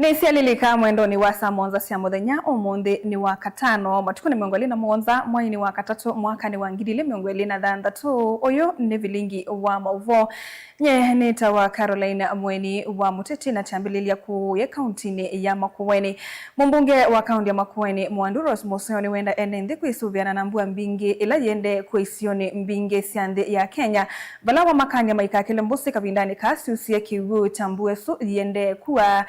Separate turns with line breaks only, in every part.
Nisialilika mwendo ni wasa monza cia muthenya umuthi ni wa katano matuku ni miongo na monza mwai ni wa katatu mwaka ni wa ngiri miongo na thanthatu uyu ni vilingi wa mauvo nye ni tawa Carolina Mweni wa Muteti na chambililia ku ya kaunti ya Makueni. Mumbunge wa kaunti ya Makueni Mwanduros Musoni wenda ende kwisuviana na mbua mbingi ila yende kwisioni mbingi siande ya Kenya bala wa makanya maikakile mbusi kabindani kasi usiye kiwu tambue su yende kuwa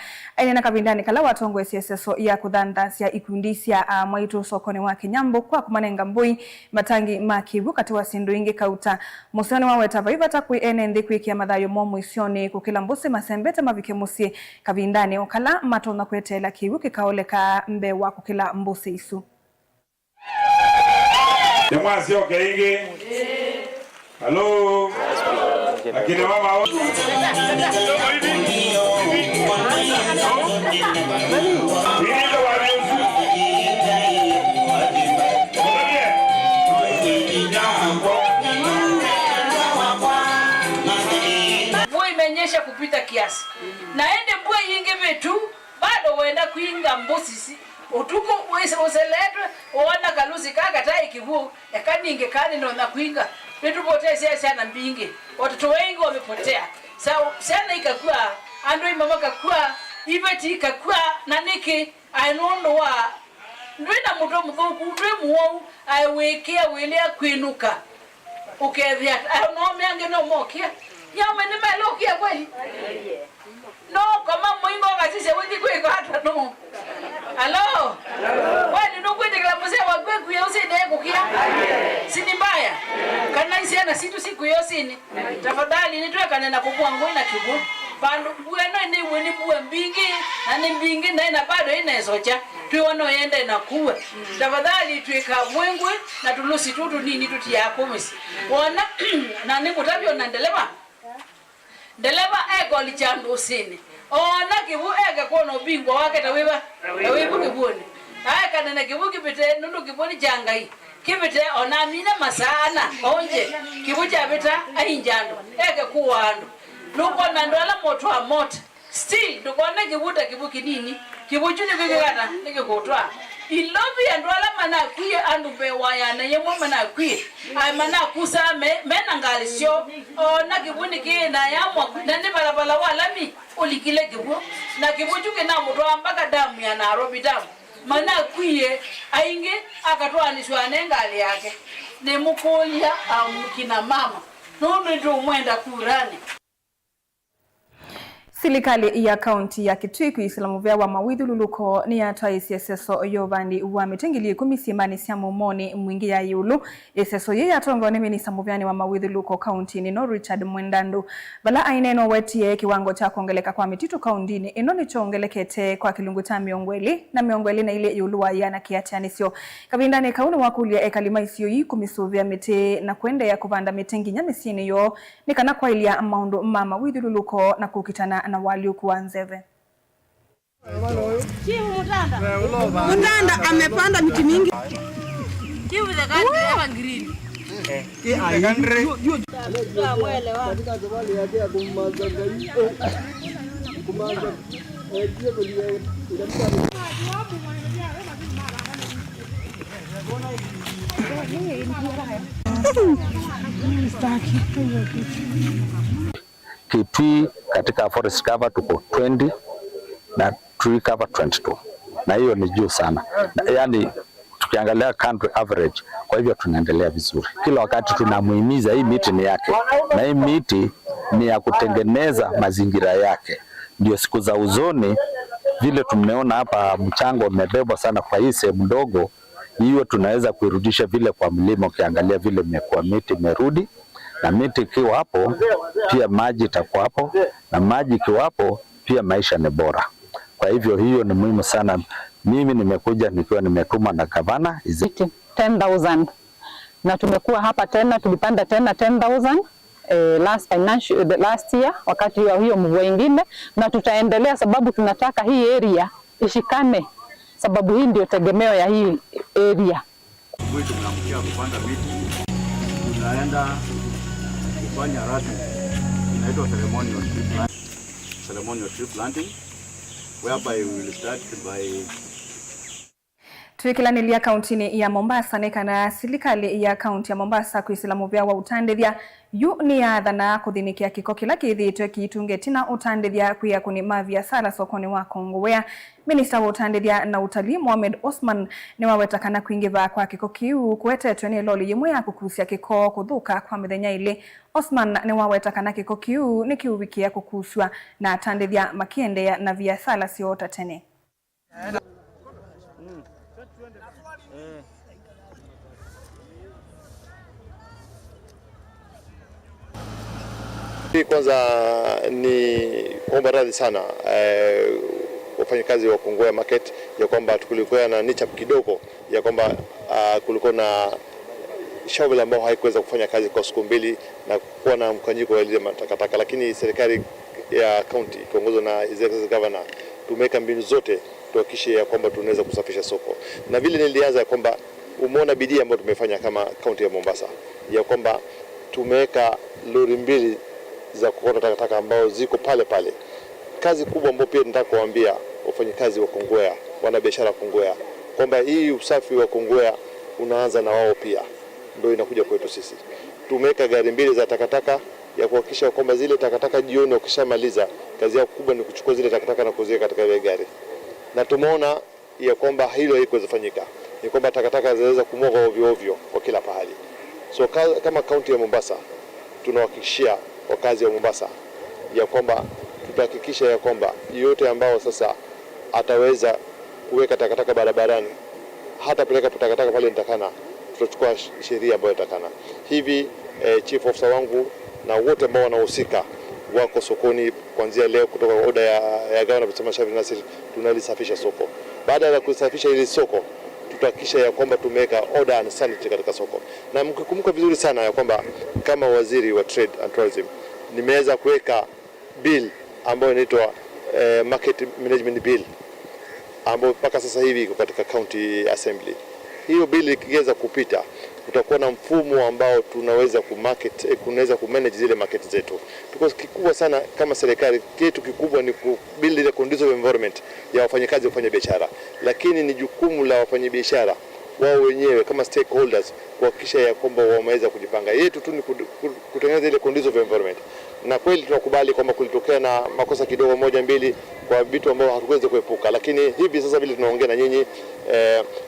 na kabindani kala watongwe CSSO ya kudhandasya ikundisya mwaitu sokoni wa Kenyambo kwa kumanenga mbui matangi makibu katiwa sindu ingi kauta Musoni wa wetava ivata kui ende kuikia madhayo momu isioni kukila mbusi masembete mavike musi kabindani okala matona kuetela kibu kikaoleka mbewa kukila mbusi isu.
Demasi okeingi. Hello. Akina mama wote.
Mvua imenyesha kupita kiasi. Naende mvua yingi vitu bado wenda kuinga mbusi utuko useletwe uona kalusi kakatai kivu yakaninge kani ndo na kuinga vitu potea sana mbingi watoto wengi wamepotea sana ikakuwa andoi mama kakua ibeti kakua naniki ainondo wa ndwina muto mthuku ndwe muo aiwekea welea kwinuka ukethia no miange no mokia nyama ni melokia kweli no kama mwingo kasise wendi kwiko hata no. Hello. Wani nukwende kila mzee wa kweku ya usini kukia. Sini mbaya. Kana isiana situ siku yosini. Tafadhali nitwe kanena kukua ngoi na kibu. Bandu buena ni weni buwe mbingi na ni mbingi na ina bado ina esocha. Tuiwano yende na kuwe. Tafadhali tuweka mwengwe na tulusi tutu nini tuti ya kumisi. Wana na ni mutabio na ndeleba. Ndeleba ego lichandu usini. Ona kibu ega kono bingwa wake tawiba kibuni aya kanena kibu kipite nundu kibuni jangai kipite ona mina masana onje kibu chabita ainjando ega kuwando nuko nandola moto wa moto still tukone kibuta kibu kinini kibu chuni bigata nikikotwa ilobi andola mana kuye andu bewaya na yemo mana kuye ay mana kusame mena ngalisho ona kibuni kina yamwa nani balabala walami ulikile kibu na kibu chuke na muto ambaka damu ya Nairobi damu mana kuye ainge akatwanishwa nengali yake ne mukolia amkina mama nondo ndo mwenda kurani.
Serikali ya kaunti ya Kitui kuislamu vya wa mawidhu luluko ni ya toa CSSO yovandi wa mitengili kumisimani siamu moni mwingi ya yulu CSSO ye ya tongo nemi ni samuvyani wa mawidhu luluko kaunti ni no Richard Mwendandu bala aineno wetie kiwango cha kuongeleka kwa mititu kaunti ni inoni chongelekete kwa kilungu ta miongweli na ile yulu wa yana kiatianisio kabindane kaunu wakulia ekalima isio yi kumisuvya mite na kuende ya kuvanda mitengi nyamisini yo ni kana kwa ilia maundu mama widhu luluko na kukitana na waliokuwa Nzeve.
Mutanda amepanda miti mingi.
Kiu the country hapa green.
Kitui katika forest cover tuko 20 na tree cover 22 na hiyo ni juu sana yani tukiangalia country average. Kwa hivyo tunaendelea vizuri, kila wakati tunamuhimiza hii miti ni yake na hii miti ni ya kutengeneza mazingira yake, ndio siku za uzoni vile tumeona hapa mchango umebebwa sana kwa hii sehemu ndogo hiyo tunaweza kuirudisha vile kwa mlima. Ukiangalia vile imekuwa miti merudi na miti ikiwa hapo pia maji itakuwa hapo na maji ikiwa hapo pia maisha ni bora. Kwa hivyo hiyo ni muhimu sana. Mimi nimekuja nikiwa nimetuma na gavana
10,000 na tumekuwa hapa tena tulipanda tena 10,000 last year wakati hiyo mvua ingine, na tutaendelea sababu tunataka hii area ishikane sababu hii ndio tegemeo ya hii area.
Wetu tunamkia kupanda miti, tunaenda kufanya rasmi inaitwa ceremonial tree planting. whereby we will start by
Tuikilanĩria kauntini ya Mombasa nekana serikali ya kaunti ya Mombasa kwisilamu vya wa utandithia yu ni yathana kuthinikia kiko kila kithitwe kiitungetina utandithia kuya kuni mabiashara sokoni wa Kongowea. Minista wa utandithia na utalii Mohamed Osman ni wawetakana kuingiva kwa kiko kiu kuwetetwe ni loli yimwe ya kukusia kiko kuthuka kwa mithenya ile. Osman ni wawetakana kiko kiu ni kiuwikia kukuswa na atandithia makiendea na biashara siota tene.
Kwanza ni omba radhi sana wafanyakazi wa Kongowea Market ya kwamba kulikuwa na nichap kidogo ya kwamba kulikuwa na shughuli ambayo haikuweza kufanya kazi kwa siku mbili na kuwa na mkanyiko wa ile matakataka, lakini serikali ya county kiongozwa na executive governor tumeweka mbinu zote tuhakikishe ya kwamba tunaweza kusafisha soko. Na vile nilianza ya kwamba umeona bidii ambayo tumefanya kama county ya Mombasa ya kwamba tumeweka lori mbili za kukota takataka ambao ziko pale pale. Kazi kubwa ambayo pia nataka kuambia wafanyakazi wa Kongowea, wanabiashara wa Kongowea, kwamba hii usafi wa Kongowea unaanza na wao pia, ndio inakuja kwetu sisi. Tumeweka gari mbili za takataka ya kuhakikisha kwamba zile takataka jioni ukishamaliza, kazi yao kubwa ni kuchukua zile takataka na kuziweka katika ile gari. Na tumeona ya kwamba hilo haikuweza kufanyika. Ni kwamba takataka zinaweza kumwaga ovyo ovyo kwa kila pahali. So kama kaunti ya Mombasa tunahakikishia wakazi wa Mombasa ya kwamba tutahakikisha ya kwamba yote ambao sasa ataweza kuweka takataka barabarani, hata peleka takataka pale nitakana, tutachukua sheria ambayo itakana. Hivi chief officer wangu na wote ambao wanahusika wako sokoni kuanzia leo kutoka oda ya Governor Abdulswamad Sharrif Nassir tunalisafisha soko. Baada ya kusafisha ile soko tutahakikisha ya kwamba tumeweka order and sanity katika soko. Na mkikumbuka vizuri sana ya kwamba kama waziri wa Trade and Tourism nimeweza kuweka bill ambayo inaitwa Market Management Bill ambayo mpaka sasa hivi iko katika County Assembly. Hiyo bill ikiweza kupita tutakuwa na mfumo ambao tunaweza kunaweza kumanage zile market zetu. Because kikubwa sana kama serikali kitu kikubwa ni kubuild ile conducive environment ya wafanyakazi kufanya biashara, lakini ni jukumu la wafanyabiashara wao wenyewe kama stakeholders kuhakikisha ya kwamba wameweza kujipanga. Yetu tu ni kutengeneza ile conducive environment. Na kweli tunakubali kwamba kulitokea na makosa kidogo moja mbili kwa vitu ambavyo hatuweza kuepuka, lakini hivi sasa vile tunaongea na nyinyi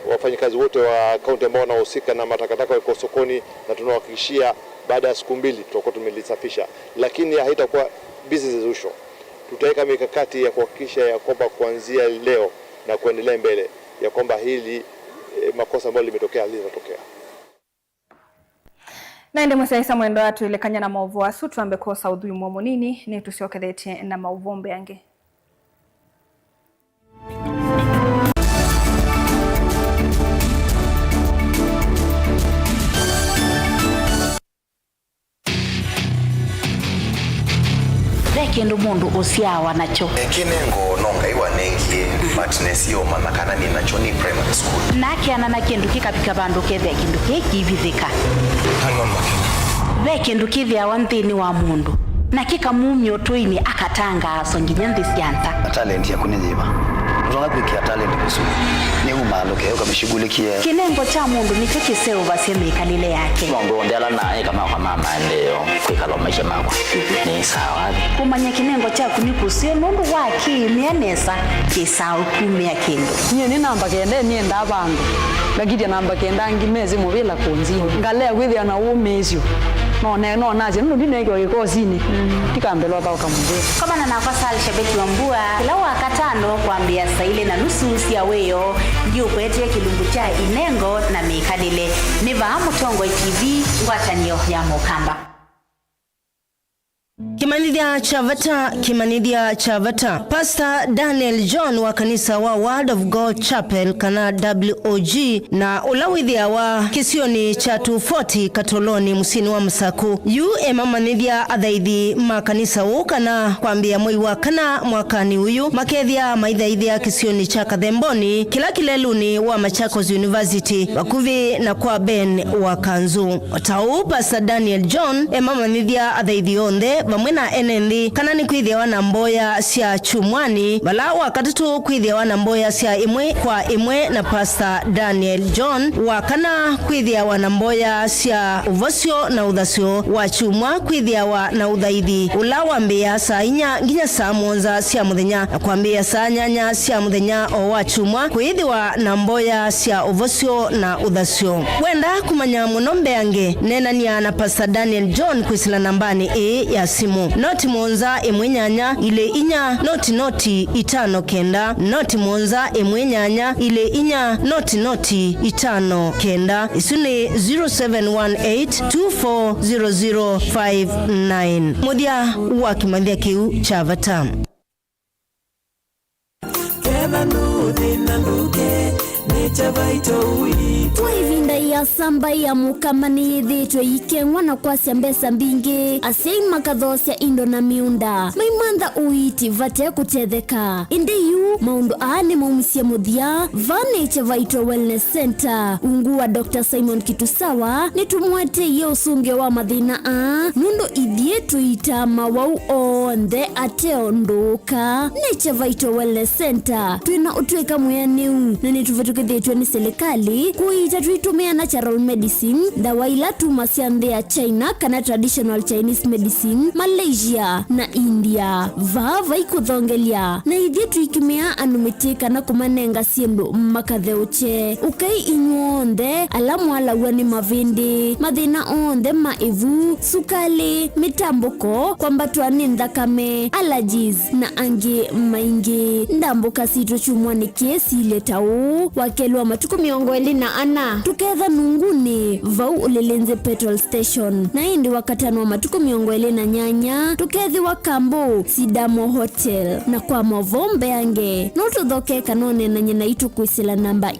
wafanyakazi wote wa kaunti ambao wanahusika na matakataka wako sokoni, na tunahakikishia baada ya siku mbili tutakuwa tumelisafisha, lakini haitakuwa business as usual. Tutaweka mikakati ya kuhakikisha ya kwamba kuanzia leo na kuendelea mbele ya kwamba hili makosa ambayo limetokea litatokea.
Naende musaisa mwendo watu ilekanya na mauvu asu tuambe kosa udhui mwomo nini ni tusiokedhete na mauvombe yange.
Kendo mundu usiawa nacho
kinengo nonga iwanengie matness yo manakana ni nacho ni primary school
nakiana na kindu kikapika bandu kethe kindu kikivithika
hanon makina
ve kindu kithia wanthini wa mundu na kikamumyo twaini akatanga songinya ndisianta
talent ya kunithiba unaona kuikia talent kusudi ni umaloke ukamishughulikia
kinengo cha mundu nicho kiseo baseme kalile yake
mundu ndala naye kama maendeleo kwikala maisha mako ni sawa
kumanya kinengo cha kunikusio mundu waki mianesa kisao kumia kindu
nye ni namba kende ni enda bandu gagidia namba kenda ngimeze mubila konzi ngale gwithia na umezio no naje no ndinege yikozini tikambelwa ba ukamubira
kama na nafasi shabiki wa mbua kila wakatano kuambia saile na nusu ya weyo ndio kwetie kilungu cha inengo na mikadile niva mutongo TV ngwatanio ya mukamba
Kimanidhia Chavata Pastor Daniel John wa kanisa wa Word of God Chapel kana WOG na ulawithia wa kisioni cha 240 Katoloni musini wa Msaku yu emamanidhia athaithi makanisa ukana kwambia mwei wa kana mwakani uyu makethia maithaithia kisioni cha Kathemboni kila kileluni wa Machakos University wakuvi na kwa Ben wa Kanzu Tau Pastor Daniel John emamanidhia athaithi onde vamwe na enendi kana ni kwithia na mboya cia chumwani bala wakatatu kwithia na mboya cia imwe kwa imwe na Pastor Daniel John wakana kwithia na mboya cia uvosio na uthasio wa chumwa kwithia na uthaithi ula wambia saa 4 nginya saa 7 cia muthenya na kwambia saa 8 cia muthenya o wa chumwa kwithia na mboya cia uvosio na uthasio. Wenda kumanya muno mbeange nenania na Pastor Daniel John kwisila nambani ya simu noti monza imwenyanya ile inya noti 5 kenda noti monza imwenyanya ile inya noti 5 kenda isuni 0718240059 mudia wa kimandia kiu cha Vatam.
Twivinda ya samba ya mukamani dhitwe ikengwa na kwasya mbesa mbingi asei makathosia indo na miunda maimantha uiti vate kutetheka indi yu maundu aani maumisya muthia Vaniche Vaito Wellness Center ungu wa Dr. Simon Kitusawa nitumwete ye usungio wa mathina nundu ithie tuita mawau onthe ateonduka Niche Vaito Wellness Center twina utweka muyaniu na nituvetukithitwe ni serikali kuita tuitumia natural medicine dawa ila tumasya ya China kana traditional Chinese medicine Malaysia na India vava ikuthongelia na ithie tuikimia anumitika na kumanenga siendu makatheuche ukai inyuonde alamu alawa ni mavindi mathina onde maivu sukali mitambuko kwambatwa ni nthakame allergies na angi maingi ndambuka sito chumwani kiesi letau wakelwa matuku 24 tuketha nunguni vau ulilenze petrol station na indi wakatano wa matuku 28 tukethi wa Kambo Sidamo Hotel na kwa Movombe yange noto dhoke kanone na nyena itu kuisila namba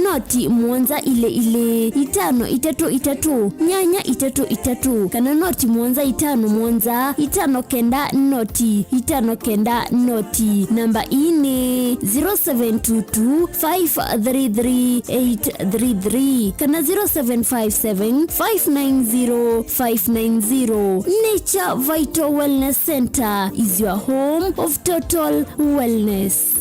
noti muonza ile 5 nyanya 3 kana noti muonza 5 muonza 5 kenda noti 5 kenda noti namba ni 0722533833 kana 0757590590. Nature Vital Wellness Center is your home of total wellness.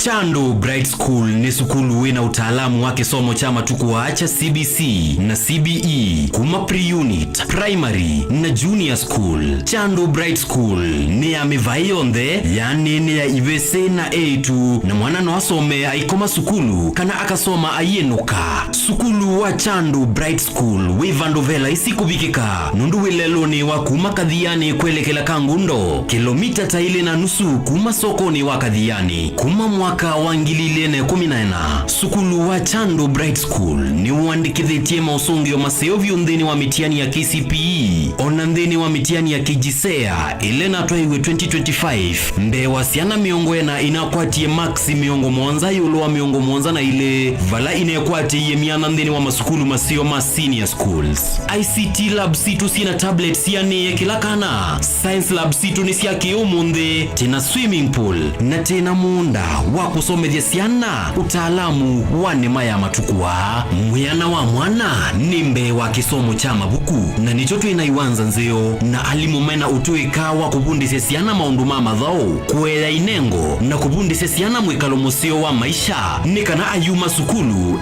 Chandu Bright School ni sukulu wina utaalamu wake somo chama tukuwaacha CBC na CBE kuma pre-unit, primary na junior school. Chandu Bright School ni ya mivayonde yani ni ya ibese na A2 na mwana no asome aikoma sukulu kana akasoma ayenuka. Sukulu wa Chandu Bright School wivandovela isikubikika nundu wileloni wa kuma kadhiani kwelekela Kangundo kilomita taile na nusu kuma sokoni wa kadhiani kuma mwaka wangililene 14. Sukulu wa Chandu Bright School ni uandikithitie mausungio maseo viundheni wa mitiani ya KCPE onandheni wa mitiani ya KJSEA ilena twaiwe 2025 mbe wasiana miongo ena inakwatie maxi miongo mwanza yulo wa miongo mwanza na ile vala inekwatie ye mianandheni wa masukulu maseo ma senior schools. ICT lab situ sina tablets yani kila kana science lab situ ni siya kiumunde tena swimming pool na tena munda wa kusomethia siana utaalamu wa nema ya matukua mwiana wa mwana nimbe wa kisomo cha mabuku na nichoto inaiwanza nzeo na alimumena utuika wa kubundise siana maundu mama dhao kuela inengo na kubundise siana mwikalo musio wa maisha nikana ayuma sukulu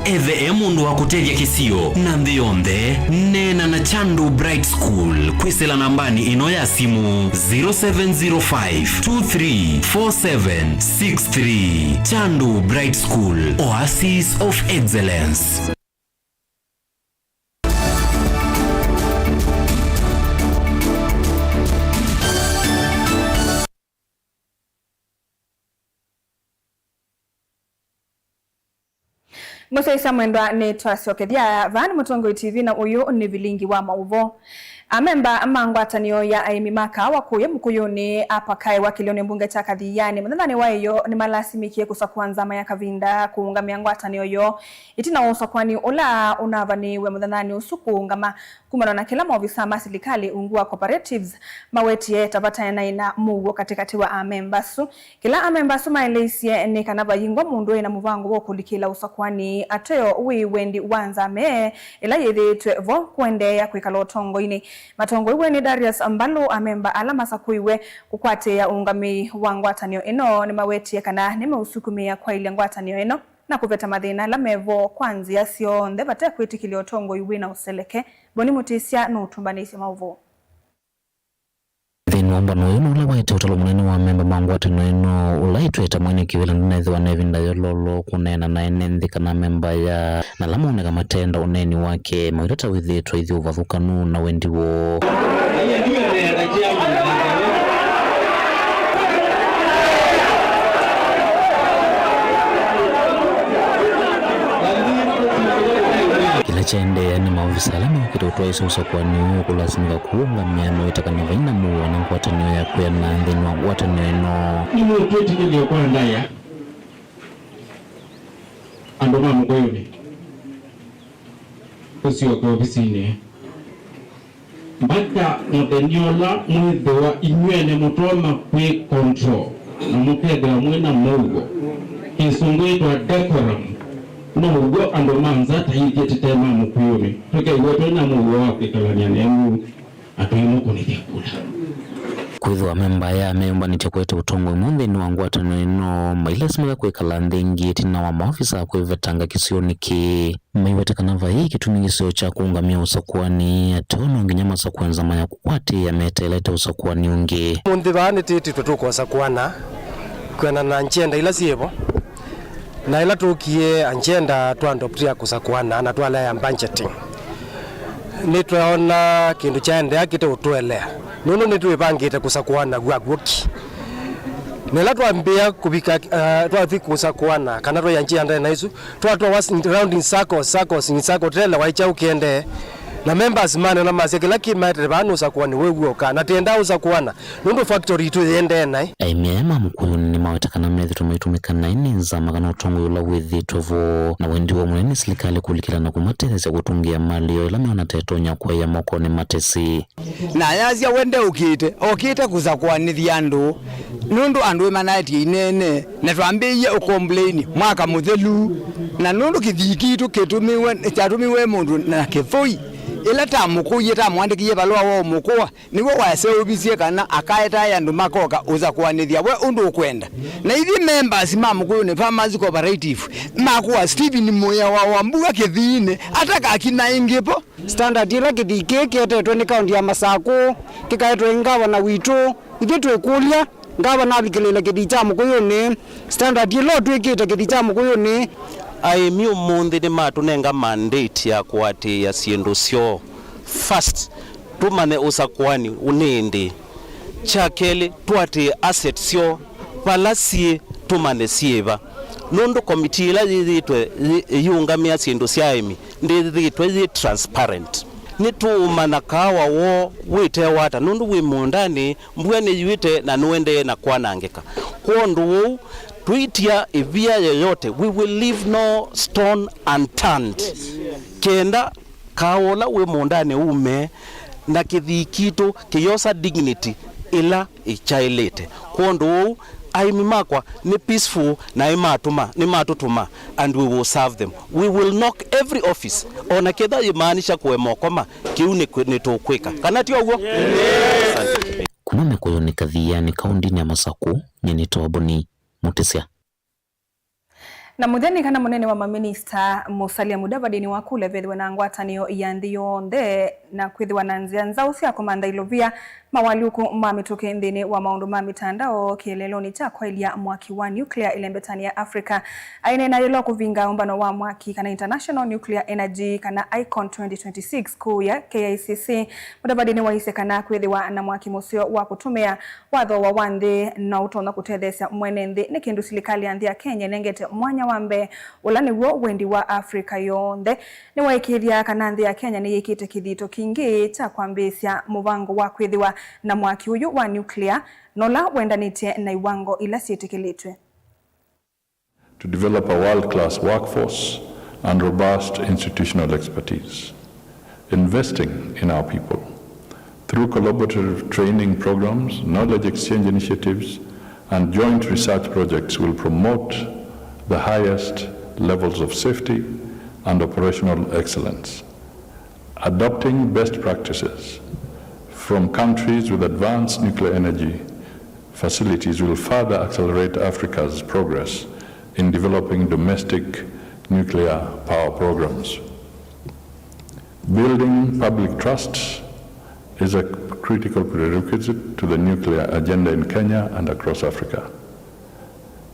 mundu wa kutevya kisio na ndhionde nena na Chandu Bright School kwisela nambani ino ya simu 0705234763. Chandu Bright School, Oasis of Excellence.
Musaisa mwendwa ni twasiokethia vani Mutongo TV na uyu ni vilingi wa mauvo. Amemba mangwatanio ya aimi maka wakuye mkuyuni apakae wakilioni mbunge cha Kadhiani mdhandani wayo ni malasimikie kusakuanza maya kavinda kuunga miangwatanio yo itina usakwani ula unavani we mdhandani usuku ungama kumano na kila maofisa masilikali ungua cooperatives mawetie tabata ya ina mugo katikati wa amembasu kila amembasu maelesie ni kanaba yingwa mundu na muvango wokulikila usakwani ni ateo wi wendi wanza me ila yithitwe vo kwende ya kwikala utongo-ini matongo iwe ni Darius Mbalo amemba alama sakuiwe kukwate ya ungami wa ngwatanio ino ni mawetie kana ni meusukumia kwa ile ngwatanio ino na kuveta mathina la mevo kwanzia sionthe bate kwitikilio utongo iwe na useleke Boni Mutisia no utumbanisi mauvo
Nomba no ino ula waite utalo munene wa memba mangwatanio ino ulaitweta mwene kiwila nunaithi wa nevinda yololo kunena na enenthi kana memba ya na lamoneka matenda uneni wake mawirata withitwa ithi uvathukanu na wendiwo chende yani maofisa alama ukitotoa iso usakwani kulasimika kuunga miano itakana vaina muwa na ngwatanio ya kuya na ndeni wa ngwatanio ino
ni mwetweti nilio kwa ndaya andoma mgoyoni usiwa kwa ofisini mpaka mteniola mwithiwa inyuene mutoma kwe control na mukethwa mwena mugo isungwitwa decorum no ugo ando manza tayiye tetema mukuyoni toke iweto na mugo wake kalania nemu atoyimo kunithekula
kwithwa memba ya memba ni chakwete utongo munthi ni wangwatanio ino mailasima kwikala nthingi tina wa maofisa kwivetanga kisioni ki maiwetekana vai kitumi gisio cha kuungamia usakuani atono nginya masakwanza maya kukwati ya metelete usakuani ungi
munthi baani titi tutuko usakuana kwena na nchenda ila sievo na ila tukie anjenda tuandoptia kusakuana na twala ya budgeting nitwaona kindu chaende akite utwelea nuno nitwibangite kusakuana gwagwoki nela twambia kubika twathi kusakuana kana twa yanjenda na isu twatwa was round in circle tela waicha ukiende na members mane na masekela kimatre banu sakuani wewe kana tenda usakuana nundo factory tu yende nai
aimema mukulu ni mawetakana methi tumetumikana ininza magana utongo yula withitovo na wendi wa munene serikali kulikila na kumatethesya kutungia mali yo ila meona tetonya kwa ya moko ni matesi
na yazia wende okite kusakuanithia andu nundu andu manati inene na twambiye ucomplain mwaka muthelu na nundu kithikitu chatumiwe mundu na kifoi ila tamukuye tamwandikiye balwa wo mukwa niwe wase ubisie kana akaeta ya ndu makoka uzakuanithia we undu ukwenda na ithi members mamukuyo ne farmers cooperative makuwa Steven Moya wa Wambuga kithine ataka akina ingipo
standard ila kithike ketetwe ni kaunti ya Masako kikaetwe ingava na witu ithi twekulia ngava na bikilele kithicha mukuyo ni standard ilo twikite kithicha mukuyo ni
aimi umuthi ni matunenga mandate ya kwati ya siendo sio first tumane usakwani unindi chakeli twati asset sio palasi tumane sieva nondo committee la yitwe yungamia siendo syaimi ndithitwe transparent nitumana kawa wo wite wata nondo wi mundani mbwene yuite na nuende na kwanangika kwondo wo tuitia ivia yoyote we will leave no stone unturned kenda kawola we mundane ume na kithikito kiyosa dignity ila ichailete kondo aimi makwa ni peaceful na ni matutuma and we will serve them we will knock every office ona ketha imaanisha kwemokoma kiuni nitukwika kana tio ugo
kuna mekoyo ni kathia ni kaunti ya Masako ni Boni Mutisia
na mutheni kana munene wa maminista Musalia Mudavadi ni wakule vethwe na ngwatanio ya nthi yonthe na kwithiwa na nzia nzau cia komanda ilovia mawaliuku mamituke nthini wa maundu ma mitandao kieleloni cha kwailia mwaki wa nuclear ilembetania Africa aine na yelo kuvinga umbano wa mwaki kana International Nuclear Energy kana ICON 2026 kuu ya KICC Mudavadi ni waise kana kwithiwa na mwaki musio wa kutumia watho wa wanthi na utona kutethesya mwene nthi ni kindu serikali ya nthi ya Kenya nengete mwanya wambe ulani wo wendi wa Africa yonthe ni waikiria kana nthi ya Kenya ni yikite kithito kingi cha kwambisya mubango wa kwithiwa na mwaki uyu wa nuclear nola wendanitie na iwango ila sietikilitwe
to develop a world-class workforce and robust institutional expertise, investing in our people through collaborative training programs, knowledge exchange initiatives, and joint research projects will promote the highest levels of safety and operational excellence. Adopting best practices from countries with advanced nuclear energy facilities will further accelerate Africa's progress in developing domestic nuclear power programs. Building public trust is a critical prerequisite to the nuclear agenda in Kenya and across Africa.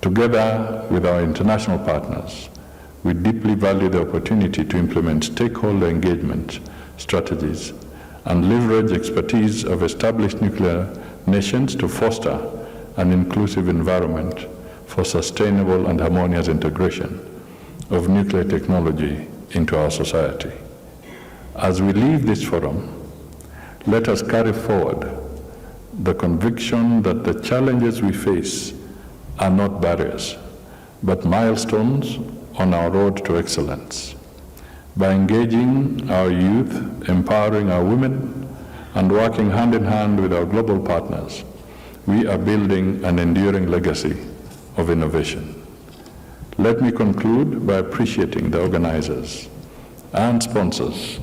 Together with our international partners, we deeply value the opportunity to implement stakeholder engagement strategies and leverage expertise of established nuclear nations to foster an inclusive environment for sustainable and harmonious integration of nuclear technology into our society. As we leave this forum, let us carry forward the conviction that the challenges we face are not barriers, but milestones on our road to excellence. By engaging our youth, empowering our women, and working hand in hand with our global partners, we are building an enduring legacy of innovation. Let me conclude by appreciating the organizers and sponsors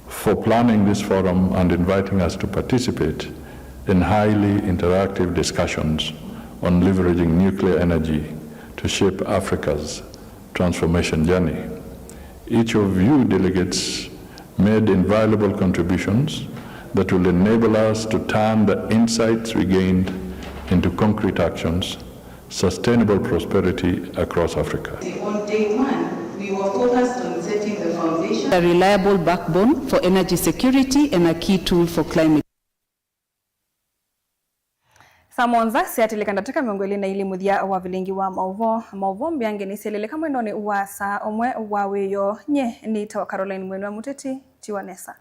for planning this forum and inviting us to participate in highly interactive discussions on leveraging nuclear energy to shape Africa's transformation journey. Each of you delegates made invaluable contributions that will enable us to turn the insights we gained into concrete actions, sustainable prosperity across Africa.
On day one, we were focused on setting the foundation,
a reliable backbone for energy security and a key tool for climate.
Samonza siatilikanda katika miongoli na ili muthia wa vilingi wa mauvo mbiange ni sielele kama inone uwa saa omwe waweyo nye ni tawa Caroline Mwenu wa Muteti Tiwanesa.